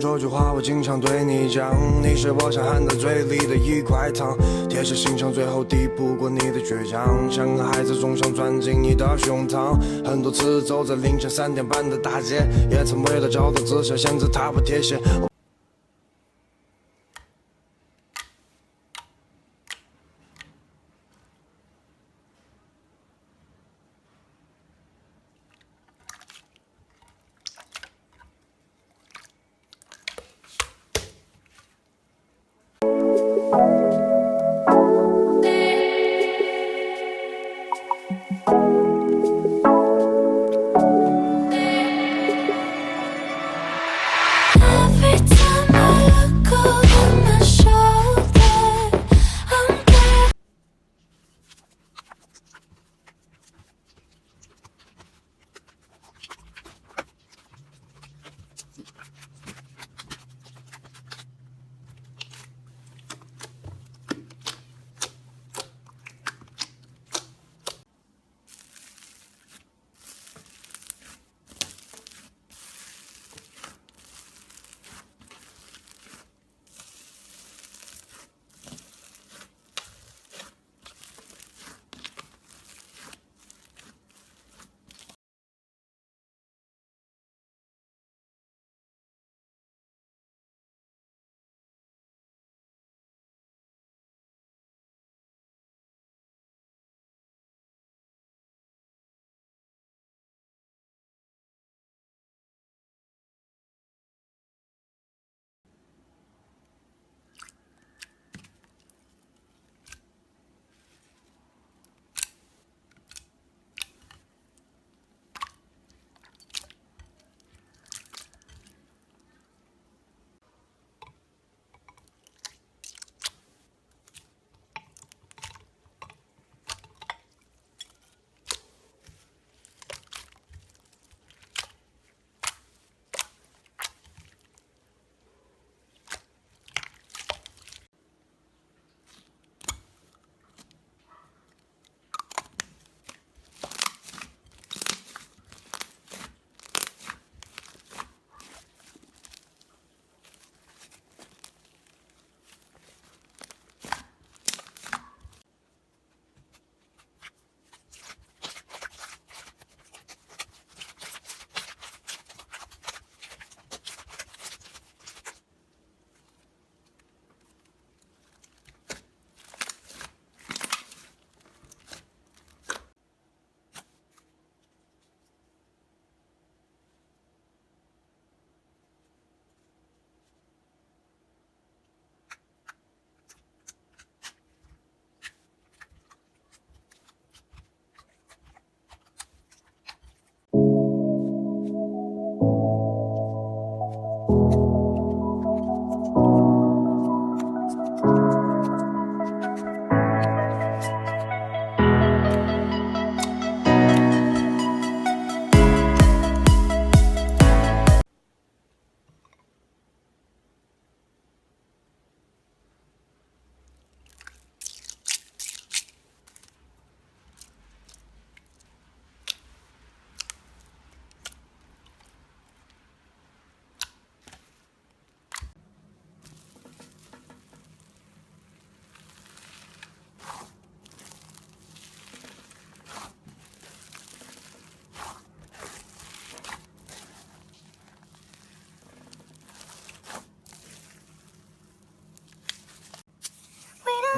这句话我经常对你讲，你是我想含在嘴里的一块糖，铁石心肠最后抵不过你的倔强，像个孩子总想钻进你的胸膛。很多次走在凌晨3点半的大街，也曾为了找到自信选择踏破铁鞋。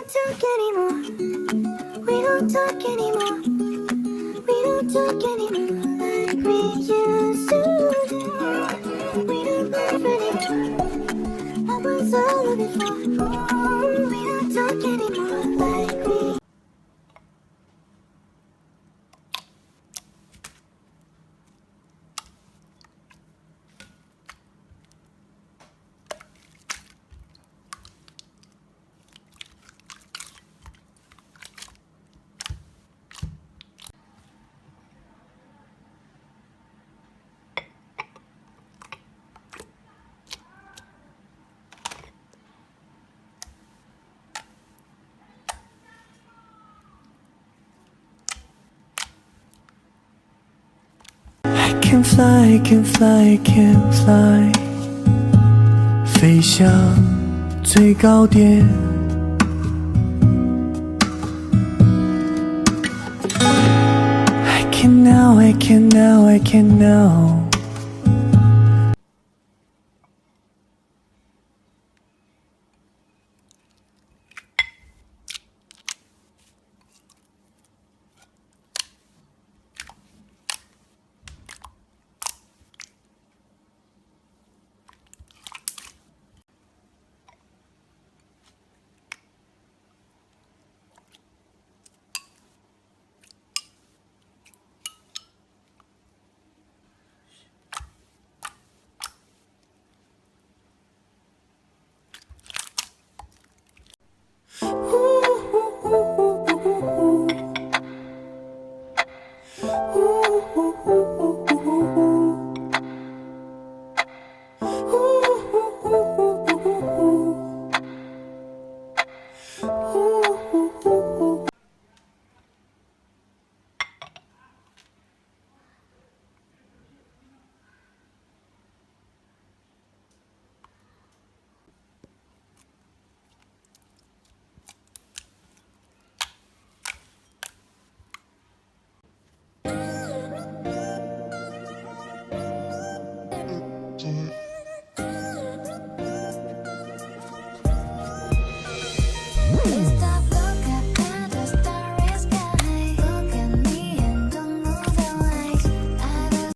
talk anymore. We don't talk anymore. We don't talk anymore like we used to do. We don't laugh anymore. That was all before. We don't talk anymore like we. I can fly, I can fly, I can fly. 飞向最高点。I can now, I can now, I can now. Stop, look up at the starry sky. Look at me and don't move away. I don't